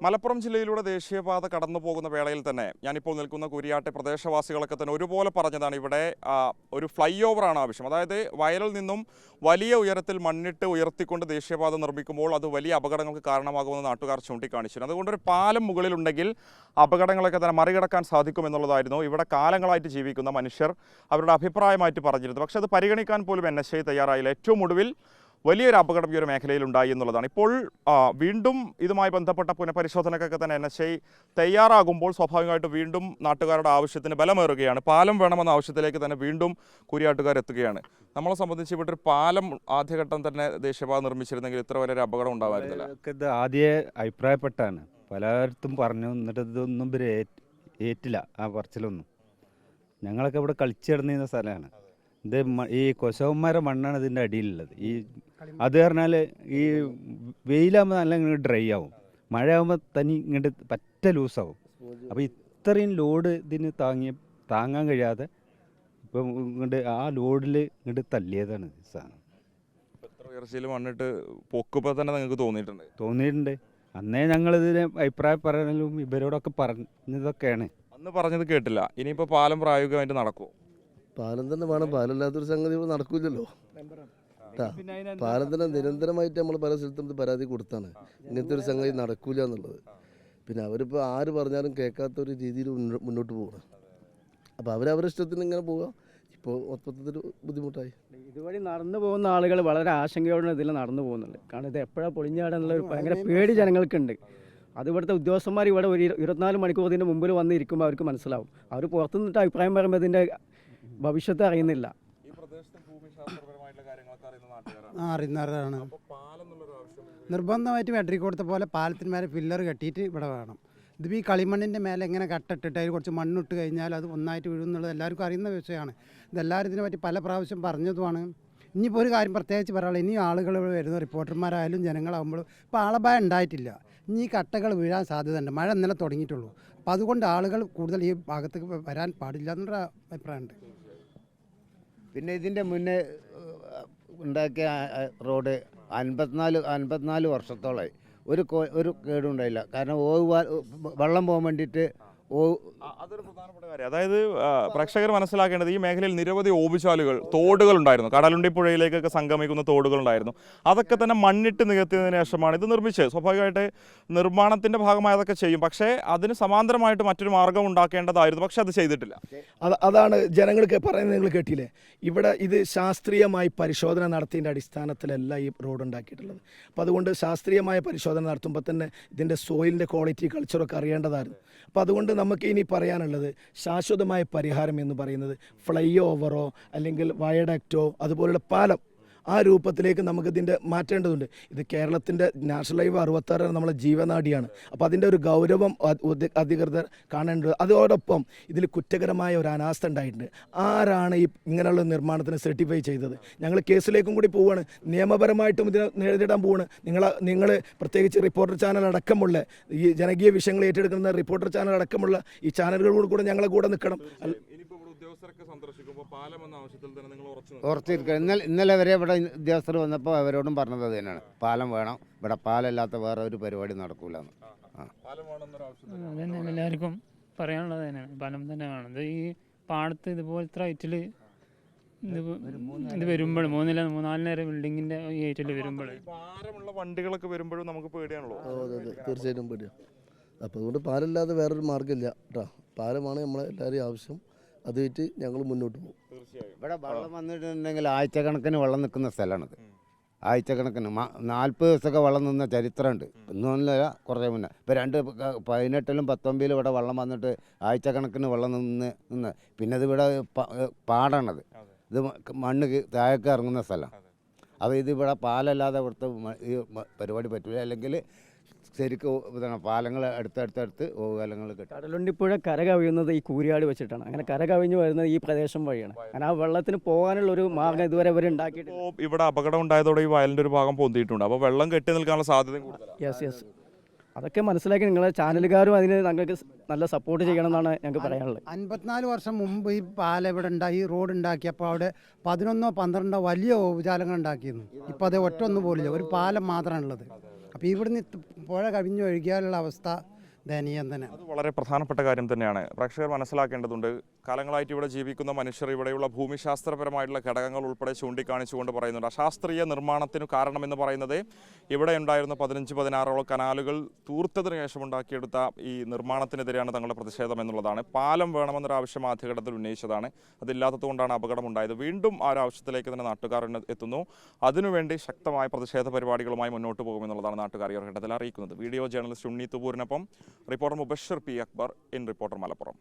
മലപ്പുറം ജില്ലയിലൂടെ ദേശീയപാത കടന്നു പോകുന്ന വേളയിൽ തന്നെ ഞാനിപ്പോൾ നിൽക്കുന്ന കുരിയാട്ടെ പ്രദേശവാസികളൊക്കെ തന്നെ ഒരുപോലെ പറഞ്ഞതാണ് ഇവിടെ ഒരു ഫ്ലൈ ഓവറാണ് ആവശ്യം. അതായത് വയലിൽ നിന്നും വലിയ ഉയരത്തിൽ മണ്ണിട്ട് ഉയർത്തിക്കൊണ്ട് ദേശീയപാത നിർമ്മിക്കുമ്പോൾ അത് വലിയ അപകടങ്ങൾക്ക് കാരണമാകുമെന്ന് നാട്ടുകാർ ചൂണ്ടിക്കാണിച്ചിരുന്നു. അതുകൊണ്ട് ഒരു പാലം മുകളിലുണ്ടെങ്കിൽ അപകടങ്ങളൊക്കെ തന്നെ മറികടക്കാൻ സാധിക്കുമെന്നുള്ളതായിരുന്നു ഇവിടെ കാലങ്ങളായിട്ട് ജീവിക്കുന്ന മനുഷ്യർ അവരുടെ അഭിപ്രായമായിട്ട് പറഞ്ഞിരുന്നത്. പക്ഷേ അത് പരിഗണിക്കാൻ പോലും NHA തയ്യാറായില്ല. ഏറ്റവും ഒടുവിൽ വലിയൊരു അപകടം ഈ ഒരു മേഖലയിൽ ഉണ്ടായി എന്നുള്ളതാണ്. ഇപ്പോൾ വീണ്ടും ഇതുമായി ബന്ധപ്പെട്ട പുനഃപരിശോധനക്കൊക്കെ തന്നെ NHA തയ്യാറാകുമ്പോൾ സ്വാഭാവികമായിട്ട് വീണ്ടും നാട്ടുകാരുടെ ആവശ്യത്തിന് ബലമേറുകയാണ്. പാലം വേണമെന്ന ആവശ്യത്തിലേക്ക് തന്നെ വീണ്ടും കുരിയാട്ടുകാർ എത്തുകയാണ്. നമ്മളെ സംബന്ധിച്ച് ഇവിടെ ഒരു പാലം ആദ്യഘട്ടം തന്നെ ദേശീയപാത നിർമ്മിച്ചിരുന്നെങ്കിൽ ഇത്ര വലിയൊരു അപകടം ഉണ്ടാവായിരുന്നില്ല. ഇത് ആദ്യമേ അഭിപ്രായപ്പെട്ടാണ്, പലയിടത്തും പറഞ്ഞു, എന്നിട്ട് ഇതൊന്നും ഇവർ ഏറ്റില്ല. ആ പറച്ചിലൊന്നും ഞങ്ങളൊക്കെ ഇവിടെ കളിച്ചു കിടന്നിരുന്ന സ്ഥലമാണ്. ഇത് ഈ കൊശവന്മാരെ മണ്ണാണ് ഇതിൻ്റെ അടിയിലുള്ളത്. അത് പറഞ്ഞാൽ ഈ വെയിലാകുമ്പോൾ നല്ല ഇങ്ങോട്ട് ഡ്രൈ ആവും, മഴയാകുമ്പോൾ തനി ഇങ്ങോട്ട് പറ്റ ലൂസാവും. അപ്പോൾ ഇത്രയും ലോഡ് ഇതിന് താങ്ങാൻ കഴിയാതെ ഇപ്പം ഇങ്ങോട്ട് ആ ലോഡിൽ ഇങ്ങോട്ട് തള്ളിയതാണ് സാധനം. എത്ര ഉയർച്ചയിൽ മണ്ണിട്ട് പൊക്കുമ്പോൾ തന്നെ നിങ്ങൾക്ക് തോന്നിയിട്ടുണ്ട്. അന്നേ ഞങ്ങളിതിന് അഭിപ്രായം പറയാനും ഇവരോടൊക്കെ പറഞ്ഞതൊക്കെയാണ്. അന്ന് പറഞ്ഞത് കേട്ടില്ല. ഇനിയിപ്പോൾ പാലം പ്രായോഗികമായിട്ട് നടക്കുമോ? പാലം തന്നെ വേണം. പാലമില്ലാത്തൊരു സംഗതി ഇവിടെ നടക്കില്ലല്ലോ. പാലം തന്നെ നിരന്തരമായിട്ട് നമ്മൾ പല സ്ഥലത്തും പരാതി കൊടുത്താണ് ഇങ്ങനത്തെ ഒരു സംഗതി നടക്കൂല എന്നുള്ളത്. പിന്നെ അവരിപ്പോൾ ആര് പറഞ്ഞാലും കേൾക്കാത്ത ഒരു രീതിയിൽ മുന്നോട്ട് പോകണം. അപ്പോൾ അവരവരുടെ ഇഷ്ടത്തിന് ഇങ്ങനെ പോവുക. ഇപ്പോൾ മൊത്തത്തിൽ ബുദ്ധിമുട്ടായി. ഇതുവഴി നടന്നു പോകുന്ന ആളുകൾ വളരെ ആശങ്കയോടെ ഇതിൽ നടന്നു പോകുന്നുണ്ട്. കാരണം ഇത് എപ്പോഴാണ് പൊളിഞ്ഞാടാനുള്ള ഒരു ഭയങ്കര പേടി ജനങ്ങൾക്കുണ്ട്. അത് ഇവിടുത്തെ ഉദ്യോഗസ്ഥന്മാർ ഇവിടെ ഒരു 24 മണിക്കൂർ ഇതിൻ്റെ മുമ്പിൽ വന്നിരിക്കുമ്പോൾ അവർക്ക് മനസ്സിലാവും. അവർ പുറത്തു നിന്നിട്ട് അഭിപ്രായം പറയുമ്പോൾ ഇതിൻ്റെ ഭവിഷ്യത്ത് അറിയുന്നില്ല. അറിയുന്നവരാണ്. നിർബന്ധമായിട്ട് വെട്ടറി കൊടുത്ത പോലെ പാലത്തിന് മേലെ പില്ലർ കെട്ടിയിട്ട് ഇവിടെ വേണം. ഇതിപ്പോൾ ഈ കളിമണ്ണിൻ്റെ മേലെ എങ്ങനെ കട്ടിട്ടിട്ട് അതിൽ കുറച്ച് മണ്ണിട്ട് കഴിഞ്ഞാൽ അത് ഒന്നായിട്ട് വീഴും എന്നുള്ളത് എല്ലാവർക്കും അറിയുന്ന വിഷയമാണ്. ഇതെല്ലാവരും ഇതിനെ പറ്റി പല പ്രാവശ്യം പറഞ്ഞതുമാണ്. ഇനിയിപ്പോൾ ഒരു കാര്യം പ്രത്യേകിച്ച് പറയാനുള്ളത്, ഇനി ആളുകൾ വരുന്ന റിപ്പോർട്ടർമാരായാലും ജനങ്ങളാകുമ്പോൾ ഇപ്പോൾ ആളപായം ഉണ്ടായിട്ടില്ല. ഇനി ഈ കട്ടകൾ വീഴാൻ സാധ്യതയുണ്ട്. മഴ ഇന്നലെ തുടങ്ങിയിട്ടുള്ളൂ. അപ്പോൾ അതുകൊണ്ട് ആളുകൾ കൂടുതൽ ഈ ഭാഗത്തേക്ക് വരാൻ പാടില്ല എന്നൊരു അഭിപ്രായമുണ്ട്. പിന്നെ ഇതിൻ്റെ മുന്നേ ഉണ്ടാക്കിയ റോഡ് 54 വർഷത്തോളമായി ഒരു കേടുണ്ടായില്ല. കാരണം വെള്ളം പോകാൻ വേണ്ടിയിട്ട് അതൊരു പ്രധാനപ്പെട്ട കാര്യം. അതായത് പ്രേക്ഷകർ മനസ്സിലാക്കേണ്ടത് ഈ മേഖലയിൽ നിരവധി ഓവുചാലുകൾ, തോടുകൾ ഉണ്ടായിരുന്നു. കടലുണ്ടി പുഴയിലേക്കൊക്കെ സംഗമിക്കുന്ന തോടുകൾ ഉണ്ടായിരുന്നു. അതൊക്കെ തന്നെ മണ്ണിട്ട് നികത്തിയതിനു ശേഷമാണ് ഇത് നിർമ്മിച്ചത്. സ്വാഭാവികമായിട്ട് നിർമ്മാണത്തിന്റെ ഭാഗമായി അതൊക്കെ ചെയ്യും. പക്ഷേ അതിന് സമാന്തരമായിട്ട് മറ്റൊരു മാർഗം ഉണ്ടാക്കേണ്ടതായിരുന്നു. പക്ഷെ അത് ചെയ്തിട്ടില്ല. അതാണ് ജനങ്ങൾക്ക് പറയുന്നത്. നിങ്ങൾ കേട്ടില്ലേ, ഇവിടെ ഇത് ശാസ്ത്രീയമായി പരിശോധന നടത്തിയതിൻ്റെ അടിസ്ഥാനത്തിലല്ല ഈ റോഡ് ഉണ്ടാക്കിയിട്ടുള്ളത്. അപ്പോൾ അതുകൊണ്ട് ശാസ്ത്രീയമായ പരിശോധന നടത്തുമ്പോൾ തന്നെ ഇതിൻ്റെ സോയിലിൻ്റെ ക്വാളിറ്റി, കൾച്ചറൊക്കെ അറിയേണ്ടതായിരുന്നു. അപ്പോൾ അതുകൊണ്ട് നമുക്ക് ഇനി പറയാനുള്ളത്, ശാശ്വതമായ പരിഹാരം എന്ന് പറയുന്നത് ഫ്ലൈ ഓവറോ അല്ലെങ്കിൽ വയഡക്റ്റോ അതുപോലുള്ള പാലം, ആ രൂപത്തിലേക്ക് നമുക്കിതിൻ്റെ മാറ്റേണ്ടതുണ്ട്. ഇത് കേരളത്തിൻ്റെ നാഷണൽ ഹൈവേ 66 നമ്മളെ ജീവനാഡിയാണ്. അപ്പോൾ അതിൻ്റെ ഒരു ഗൗരവം അധികൃതർ കാണേണ്ടത്. അതോടൊപ്പം ഇതിൽ കുറ്റകരമായ ഒരു അനാസ്ഥ ഉണ്ടായിട്ടുണ്ട്. ആരാണ് ഈ ഇങ്ങനെയുള്ള നിർമ്മാണത്തിന് സർട്ടിഫൈ ചെയ്തത്? ഞങ്ങൾ കേസിലേക്കും കൂടി പോവുകയാണ്, നിയമപരമായിട്ടും ഇതിനെ നേരിടാൻ പോവുകയാണ്. നിങ്ങൾ പ്രത്യേകിച്ച് റിപ്പോർട്ടർ ചാനൽ അടക്കമുള്ള ഈ ജനകീയ വിഷയങ്ങൾ ഏറ്റെടുക്കുന്ന റിപ്പോർട്ടർ ചാനൽ അടക്കമുള്ള ഈ ചാനലുകളോട് കൂടെ ഞങ്ങളെ കൂടെ നിൽക്കണം. ഉറച്ചിരിക്കുക. ഇന്നലെ വരെ ഇവിടെ ഉദ്യോഗസ്ഥർ വന്നപ്പോൾ അവരോടും പറഞ്ഞത് അത് തന്നെയാണ്, പാലം വേണം. ഇവിടെ പാലമില്ലാത്ത വേറെ ഒരു പരിപാടി നടക്കൂലെന്ന്. അതന്നെ എല്ലാവർക്കും പറയാനുള്ളത് തന്നെയാണ്, പാലം തന്നെ വേണം. ഇത് ഈ പാടത്ത് ഇതുപോലത്തെ ഹൈറ്റിൽ ഇത് വരുമ്പോൾ 3-4 നില ബിൽഡിങ്ങിന്റെ ഈ ഹൈറ്റിൽ വരുമ്പോൾ ഭാരമുള്ള വണ്ടികളൊക്കെ വരുമ്പോഴും നമുക്ക് പേടിയാണല്ലോ. തീർച്ചയായിട്ടും പേടിയാണ്. അപ്പോൾ അതുകൊണ്ട് പാലമില്ലാതെ വേറൊരു മാർഗ്ഗമില്ല കേട്ടോ. പാലമാണ് നമ്മളെ എല്ലാവരെയും ആവശ്യം. അതുമായിട്ട് ഞങ്ങൾ മുന്നോട്ട് പോകും. ഇവിടെ വെള്ളം വന്നിട്ടുണ്ടെങ്കിൽ ആഴ്ചക്കണക്കിന് വെള്ളം നിൽക്കുന്ന സ്ഥലമാണിത്. ആഴ്ചക്കണക്കിന് 40 ദിവസമൊക്കെ വെള്ളം നിന്ന ചരിത്രമുണ്ട്. ഒന്നുമില്ല, കുറേ മുന്നേ. ഇപ്പോൾ 2018-ലും 2019-ലും ഇവിടെ വെള്ളം വന്നിട്ട് ആഴ്ചക്കണക്കിന് വെള്ളം നിന്ന് പിന്നെ ഇത് ഇവിടെ പാടാണത്. ഇത് മണ്ണ് താഴേക്ക് ഇറങ്ങുന്ന സ്ഥലം. അപ്പോൾ ഇത് ഇവിടെ പാലല്ലാതെ ഇവിടുത്തെ ഈ പരിപാടി പറ്റില്ല. അല്ലെങ്കിൽ ശരിക്കും പാലങ്ങൾ അടുത്തടുത്തടുത്ത് ഓവുകാലങ്ങൾ കിട്ടും. കടലുണ്ടിപ്പുഴ കര കവിയുന്നത് ഈ കൂരിയാട് വെച്ചിട്ടാണ്. അങ്ങനെ കര കവിഞ്ഞ് വരുന്നത് ഈ പ്രദേശം വഴിയാണ്. കാരണം ആ വെള്ളത്തിന് പോകാനുള്ള ഒരു മാർഗ്ഗം ഇതുവരെ ഇവർ ഉണ്ടാക്കിയിട്ടുണ്ട്. ഇവിടെ അപകടം ഉണ്ടായതോടെ ഈ വയലിൻ്റെ ഒരു ഭാഗം പൊന്തിയിട്ടുണ്ട്. അപ്പോൾ വെള്ളം കെട്ടി നിൽക്കാനുള്ള സാധ്യത കൂടുതലാണ്. യെസ് അതൊക്കെ മനസ്സിലാക്കി നിങ്ങളെ ചാനലുകാരും അതിന് ഞങ്ങൾക്ക് നല്ല സപ്പോർട്ട് ചെയ്യണം എന്നാണ് ഞങ്ങൾക്ക് പറയാനുള്ളത്. 54 വർഷം മുമ്പ് ഈ പാലം ഇവിടെ ഉണ്ടായി, ഈ റോഡ് ഉണ്ടാക്കിയപ്പോൾ അവിടെ 11-12 വലിയ ഓവുചാലങ്ങൾ ഉണ്ടാക്കിയിരുന്നു. ഇപ്പോൾ അത് ഒറ്റൊന്നും പോലില്ല, ഒരു പാലം മാത്രമാണുള്ളത്. അപ്പോൾ ഇവിടുന്ന് പുഴ കവിഞ്ഞൊഴുകിയാലുള്ള അവസ്ഥ ദയനീയം തന്നെ. അത് വളരെ പ്രധാനപ്പെട്ട കാര്യം തന്നെയാണ്. പ്രേക്ഷകർ മനസ്സിലാക്കേണ്ടതുണ്ട്. കാലങ്ങളായിട്ട് ഇവിടെ ജീവിക്കുന്ന മനുഷ്യർ ഇവിടെയുള്ള ഭൂമിശാസ്ത്രപരമായിട്ടുള്ള ഘടകങ്ങൾ ഉൾപ്പെടെ ചൂണ്ടിക്കാണിച്ചുകൊണ്ട് പറയുന്നുണ്ട്. അശാസ്ത്രീയ നിർമ്മാണത്തിന് കാരണമെന്ന് പറയുന്നത് ഇവിടെ ഉണ്ടായിരുന്ന 15-16 കനാലുകൾ തൂർത്തതിനു ശേഷം ഉണ്ടാക്കിയെടുത്ത ഈ നിർമ്മാണത്തിനെതിരെയാണ് തങ്ങളുടെ പ്രതിഷേധം എന്നുള്ളതാണ്. പാലം വേണമെന്നൊരു ആവശ്യം ആദ്യഘട്ടത്തിൽ ഉന്നയിച്ചതാണ്. അതില്ലാത്തതുകൊണ്ടാണ് അപകടമുണ്ടായത്. വീണ്ടും ആ ഒരു ആവശ്യത്തിലേക്ക് തന്നെ നാട്ടുകാർ എത്തുന്നു. അതിനുവേണ്ടി ശക്തമായ പ്രതിഷേധ പരിപാടികളുമായി മുന്നോട്ട് പോകുമെന്നുള്ളതാണ് നാട്ടുകാർ ഈ ഘട്ടത്തിൽ അറിയിക്കുന്നത്. വീഡിയോ ജേർണലിസ്റ്റ് ഉണ്ണി തുപൂരിനൊപ്പം reporter Mubashar P Akbar in reporter Malappuram.